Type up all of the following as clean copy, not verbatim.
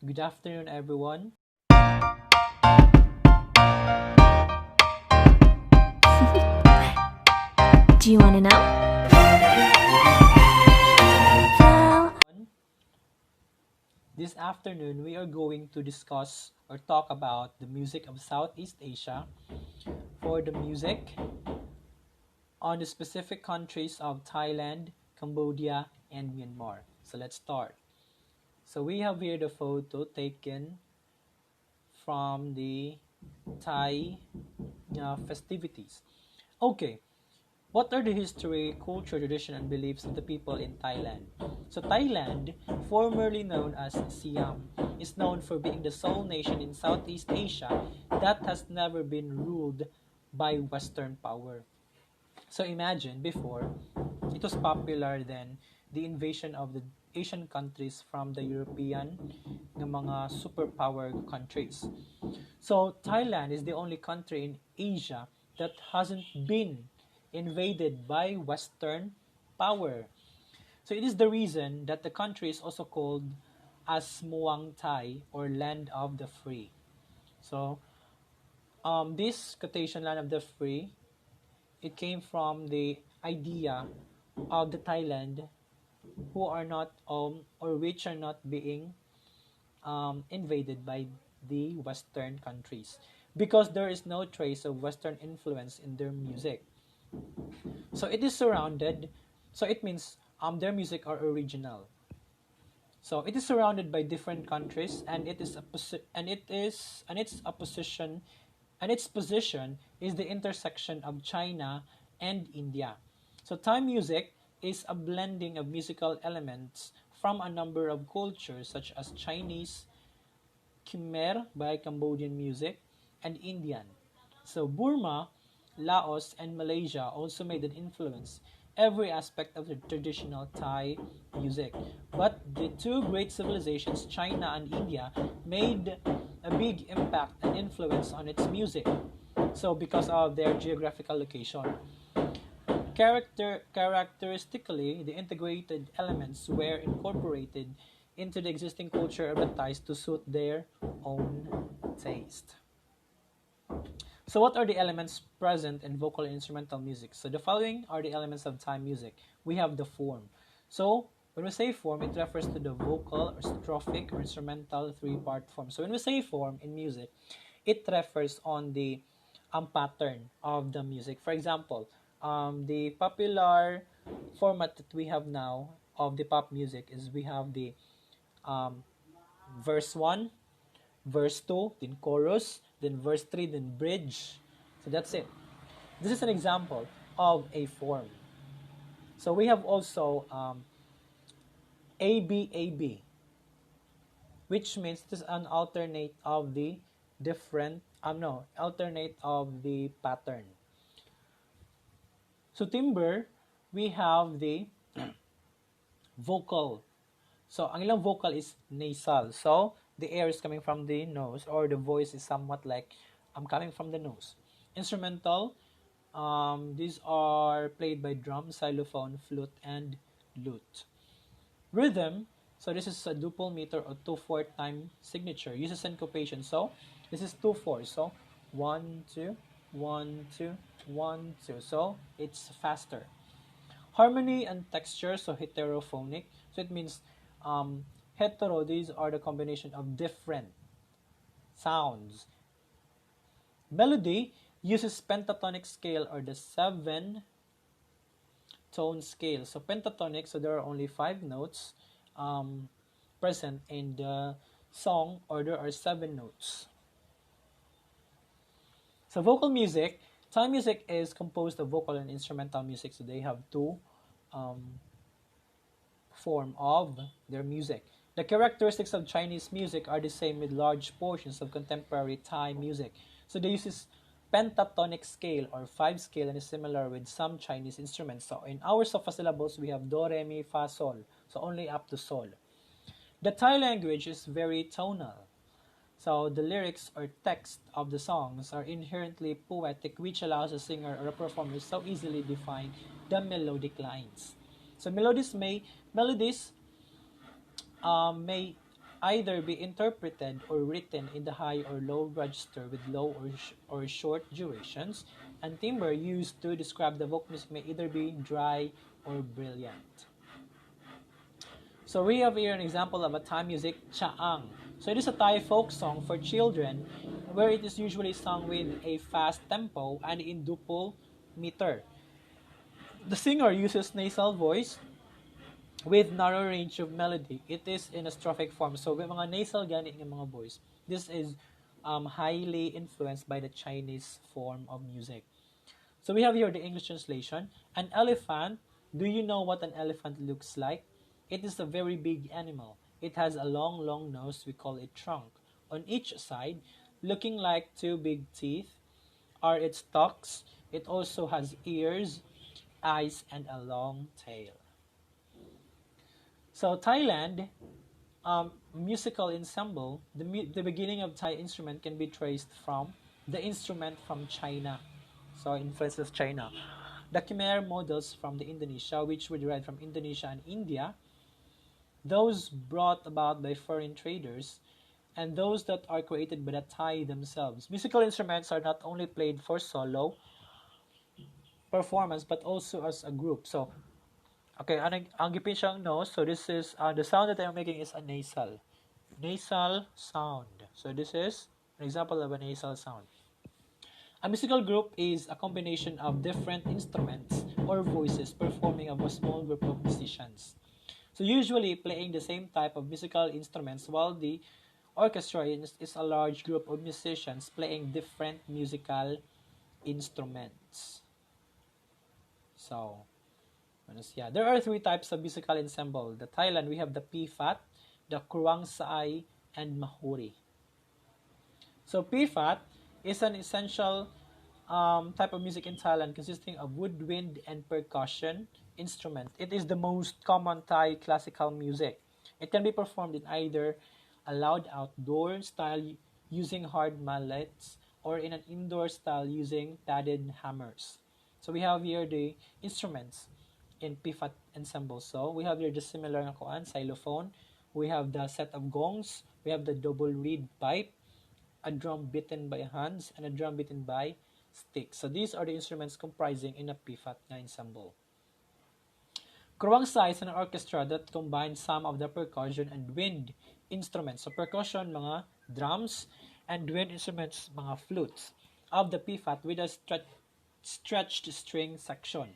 Good afternoon, everyone. Do you want to know? Well, This afternoon, we are going to discuss or talk about the music of Southeast Asia for the music on the specific countries of Thailand, Cambodia, and Myanmar. So let's start. So we have here the photo taken from the Thai festivities. Okay, what are the history, culture, tradition, and beliefs of the people in Thailand? So Thailand, formerly known as Siam, is known for being the sole nation in Southeast Asia that has never been ruled by Western power. So imagine before, it was popular then the invasion of the Asian countries from the European ng mga superpower countries. So Thailand is the only country in Asia that hasn't been invaded by Western power. So it is the reason that the country is also called as Muang Thai or Land of the Free. So this quotation Land of the Free, it came from the idea of the Thailand who are not or which are not being invaded by the Western countries because there is no trace of Western influence in their music. So it is surrounded. So it means their music are original. So it is surrounded by different countries, and it is a and it is and its opposition, and its position is the intersection of China and India. So Thai music is a blending of musical elements from a number of cultures such as Chinese, Khmer by Cambodian music, and Indian. So Burma, Laos, and Malaysia also made an influence every aspect of the traditional Thai music. But the two great civilizations, China and India, made a big impact and influence on its music. So because of their geographical location. Characteristically, the integrated elements were incorporated into the existing culture of the Thais to suit their own taste. So what are the elements present in vocal and instrumental music? So the following are the elements of Thai music. We have the form. So when we say form, it refers to the vocal or strophic or instrumental three-part form. So when we say form in music, it refers on the pattern of the music. For example, the popular format that we have now of the pop music is we have the um, verse 1, verse 2, then chorus, then verse 3, then bridge. So that's it. This is an example of a form. So we have also ABAB, which means this is an alternate of the different, no, alternate of the pattern. So timbre, we have the vocal. So ang ilang vocal is nasal. So the air is coming from the nose, or the voice is somewhat like coming from the nose. Instrumental, these are played by drum, xylophone, flute, and lute. Rhythm, so this is a duple meter or 2/4 time signature. Uses syncopation. So this is 2/4. So 1 2 1 2 1 2. So it's faster. Harmony and texture, so heterophonic. So it means hetero, these are the combination of different sounds. Melody uses pentatonic scale or the 7-tone scale. So pentatonic, so there are only 5 notes present in the song, or there are 7 notes. So vocal music, Thai music is composed of vocal and instrumental music. So they have two form of their music. The characteristics of Chinese music are the same with large portions of contemporary Thai music. So they use pentatonic scale or 5 scale, and is similar with some Chinese instruments. So in our sofa syllables, we have do, re, mi, fa, sol. So only up to sol. The Thai language is very tonal. So the lyrics or text of the songs are inherently poetic, which allows a singer or a performer so easily define the melodic lines. So melodies may either be interpreted or written in the high or low register with low or short durations, and timbre used to describe the folk music may either be dry or brilliant. So we have here an example of a Thai music, Chaang. So it is a Thai folk song for children where it is usually sung with a fast tempo and in duple meter. The singer uses nasal voice with narrow range of melody. It is in a strophic form. So with mga nasal gani ng mga voice. This is highly influenced by the Chinese form of music. So we have here the English translation. An elephant. Do you know what an elephant looks like? It is a very big animal. It has a long, long nose. We call it trunk. On each side, looking like two big teeth, are its tusks. It also has ears, eyes, and a long tail. So Thailand, musical ensemble, the beginning of Thai instrument can be traced from the instrument from China. So influence of China. The Khmer models from the Indonesia, which were derived from Indonesia and India, those brought about by foreign traders, and those that are created by the Thai themselves. Musical instruments are not only played for solo performance, but also as a group. So, okay, ang gipin siyang nose. So this is, the sound that I'm making is a nasal sound. So this is an example of a nasal sound. A musical group is a combination of different instruments or voices performing of a small group of musicians. So usually playing the same type of musical instruments, while the orchestra is a large group of musicians playing different musical instruments. So, yeah, there are three types of musical ensemble. The Thailand, we have the Pifat, the Kruang Sai, and Mahuri. So Pifat is an essential type of music in Thailand consisting of woodwind and percussion instrument. It is the most common Thai classical music. It can be performed in either a loud outdoor style using hard mallets or in an indoor style using padded hammers. So we have here the instruments in Pifat ensemble. So we have here the similar na kuan, xylophone. We have the set of gongs. We have the double reed pipe, a drum beaten by hands, and a drum beaten by sticks. So these are the instruments comprising in a Pifat na ensemble. Kruang Sai is an orchestra that combines some of the percussion and wind instruments. So percussion, mga drums, and wind instruments, mga flutes, of the Pifat with a stretched string section.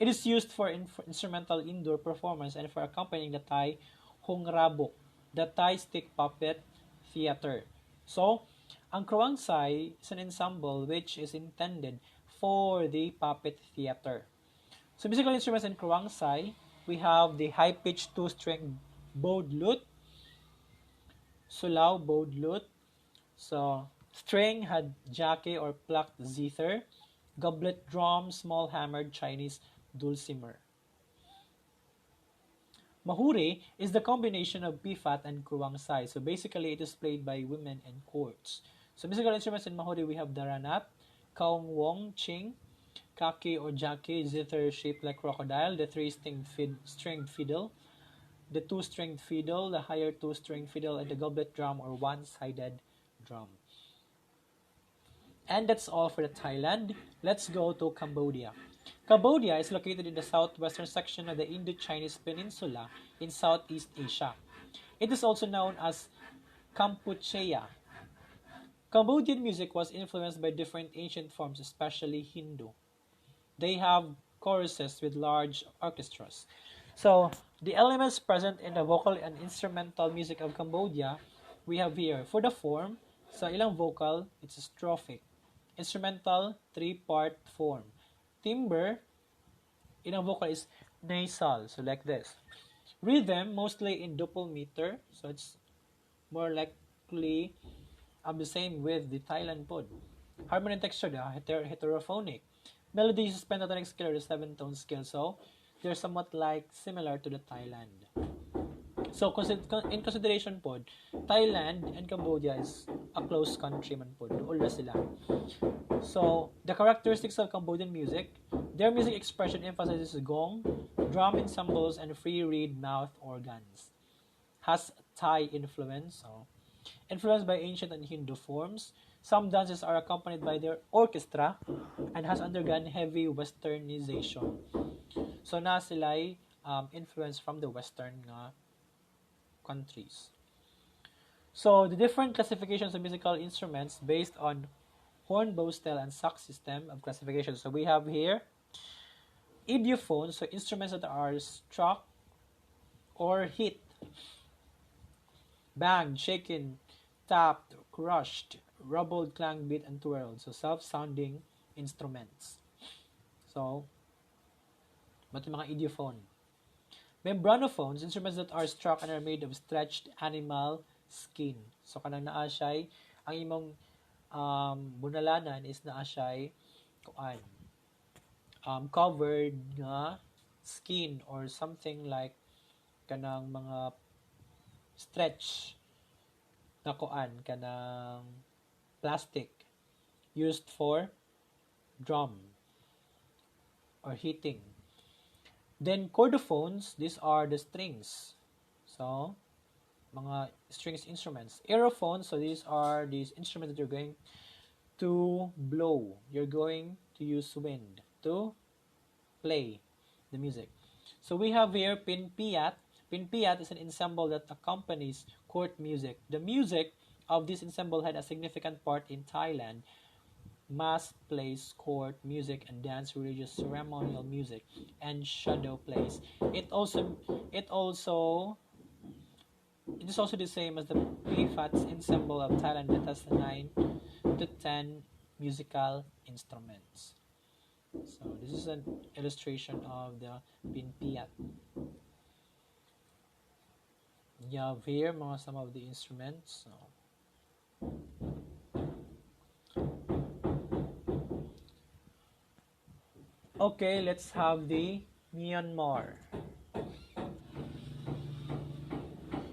It is used for instrumental indoor performance and for accompanying the Thai Hongrabok, the Thai stick puppet theater. So, ang Kruang Sai is an ensemble which is intended for the puppet theater. So, musical instruments in Kruang Sai, we have the high-pitched two-string bowed lute, sulao bowed lute. So, string had jacke or plucked zither, goblet drum, small hammered Chinese dulcimer. Mahuri is the combination of Pifat and Kruang Sai. So basically, it is played by women in courts. So musical instruments in Mahuri, we have the ranat, kaung wong, ching, kaki or jacke, zither shaped like crocodile, the three-stringed fiddle, the two-stringed fiddle, the higher two-stringed fiddle, and the goblet drum or one-sided drum. And that's all for the Thailand. Let's go to Cambodia. Cambodia is located in the southwestern section of the Indo-Chinese Peninsula in Southeast Asia. It is also known as Kampuchea. Cambodian music was influenced by different ancient forms, especially Hindu. They have choruses with large orchestras. So, the elements present in the vocal and instrumental music of Cambodia, we have here. For the form, sa ilang vocal, it's a strophic. Instrumental, three-part form. Timbre, ilang vocal is nasal, so like this. Rhythm, mostly in duple meter, so it's more likely the same with the Thailand pod. Harmony and texture, heterophonic. Melody is pentatonic scale or the 7-tone scale, so they're somewhat like similar to the Thailand. So in consideration pod, Thailand and Cambodia is a close country man pod. Duol sila. So the characteristics of Cambodian music, their music expression emphasizes gong, drum ensembles, and free reed mouth organs. Has Thai influence. So, influenced by ancient and Hindu forms, some dances are accompanied by their orchestra and has undergone heavy westernization. So na sila'y influence from the western countries. So the different classifications of musical instruments based on horn, bow, style, and sax system of classification. So we have here idiophones, so instruments that are struck or hit, banged, shaken, tapped, crushed, rubbled, clang, beat, and twirled. So self-sounding instruments. So, but yung mga idiophone. Membranophones, instruments that are struck and are made of stretched animal skin. So kanang naa siya'y ang imong bunalanan is naa siya'y kuan covered nga skin or something like kanang mga stretch na kuan kanang plastic used for drum or hitting. Then chordophones, these are the strings. So, mga strings instruments. Aerophones, so these are these instruments that you're going to blow. You're going to use wind to play the music. So we have here pinpiat. Pinpiat is an ensemble that accompanies court music. The music of this ensemble had a significant part in Thailand. Mass plays, court music, and dance religious ceremonial music, and shadow plays. It is also the same as the Pifats ensemble of Thailand that has 9 to 10 musical instruments. So this is an illustration of the pinpiat. You have here some of the instruments. So, okay, let's have the Myanmar.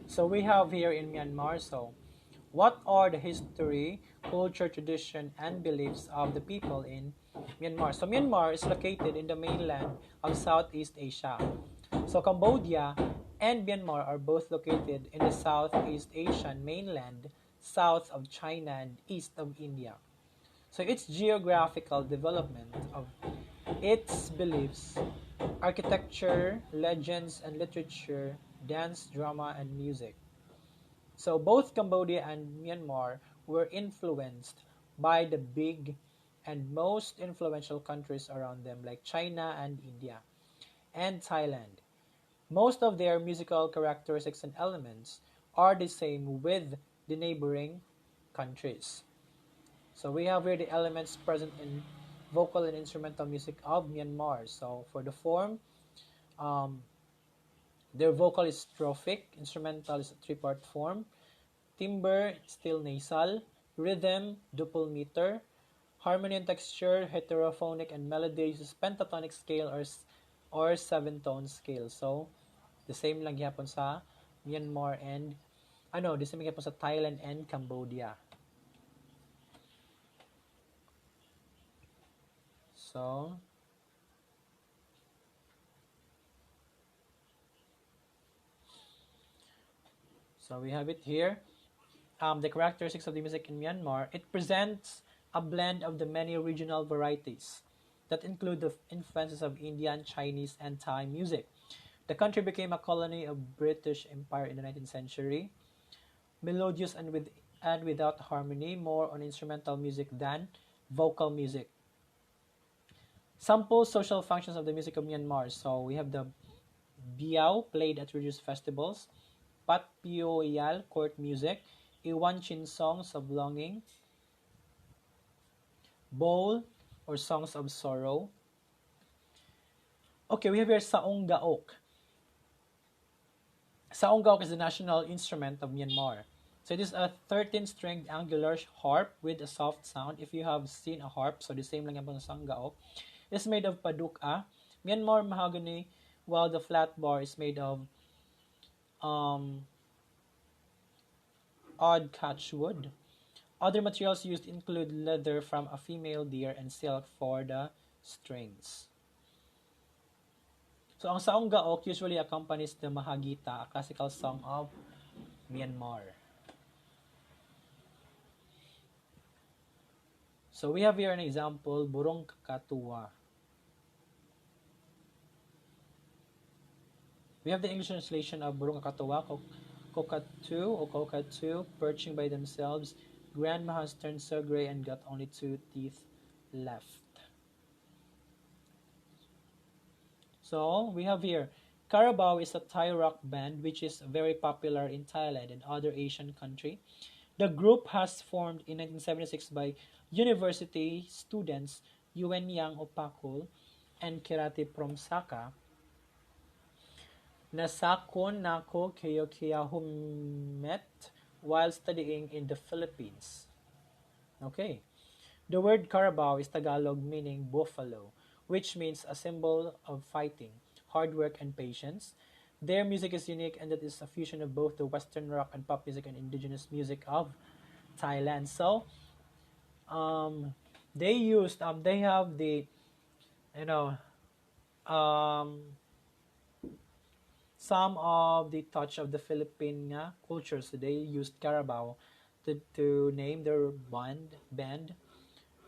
So we have here in Myanmar, so what are the history, culture, tradition, and beliefs of the people in Myanmar? So Myanmar is located in the mainland of Southeast Asia. So Cambodia and Myanmar are both located in the Southeast Asian mainland, south of China and east of India. So its geographical development of its beliefs, architecture, legends, and literature, dance, drama, and music. So both Cambodia and Myanmar were influenced by the big and most influential countries around them like China and India and Thailand. Most of their musical characteristics and elements are the same with the neighboring countries. So we have here the elements present in vocal and instrumental music of Myanmar. So for the form, their vocal is strophic, instrumental is a 3-part form, timbre, still nasal, rhythm, duple meter, harmony and texture, heterophonic, and melody is pentatonic scale or 7-tone scale. So the same lang gyapon sa Myanmar and the same gyapon sa Thailand and Cambodia. So we have it here. The characteristics of the music in Myanmar, it presents a blend of the many regional varieties that include the influences of Indian, Chinese, and Thai music. The country became a colony of British Empire in the 19th century. Melodious and without harmony, more on instrumental music than vocal music. Sample social functions of the music of Myanmar. So we have the biao played at religious festivals, Pat Pioyal court music, Iwan Chin songs of longing, Bowl or songs of sorrow. Okay, we have here Saong Gaok. Saong Gaok is the national instrument of Myanmar. So it is a 13-stringed angular harp with a soft sound. If you have seen a harp, so the same lang yung Saong Gaok. It's made of paduka, Myanmar mahogany, while the flat bar is made of odd catchwood. Other materials used include leather from a female deer and silk for the strings. So ang Saong Gaok usually accompanies the Mahagita, a classical song of Myanmar. So we have here an example, burong kakatuwa. We have the English translation of burong kakatuwa, cockatoo or cockatoo, perching by themselves. Grandma has turned so gray and got only 2 teeth left. So we have here, Carabao is a Thai rock band which is very popular in Thailand and other Asian countries. The group has formed in 1976 by university students Yuen Yang Opakul and Kirati Promsaka. Nasakon Nako Keokia who met while studying in the Philippines. Okay. The word Carabao is Tagalog meaning buffalo, which means a symbol of fighting, hard work, and patience. Their music is unique and it is a fusion of both the Western rock and pop music and indigenous music of Thailand. So, they have the, you know, um, some of the touch of the Philippine culture. So they used Carabao to name their band,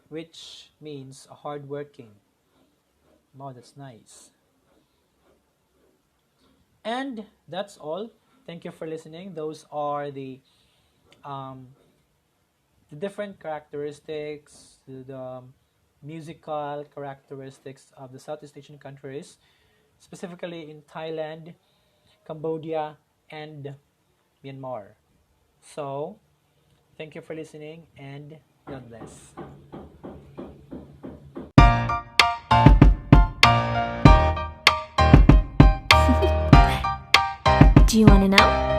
which means hardworking. Wow, that's nice. And that's all. Thank you for listening. Those are um, the different characteristics, the musical characteristics of the Southeast Asian countries, specifically in Thailand, Cambodia, and Myanmar. So, thank you for listening and God bless. Do you want to know?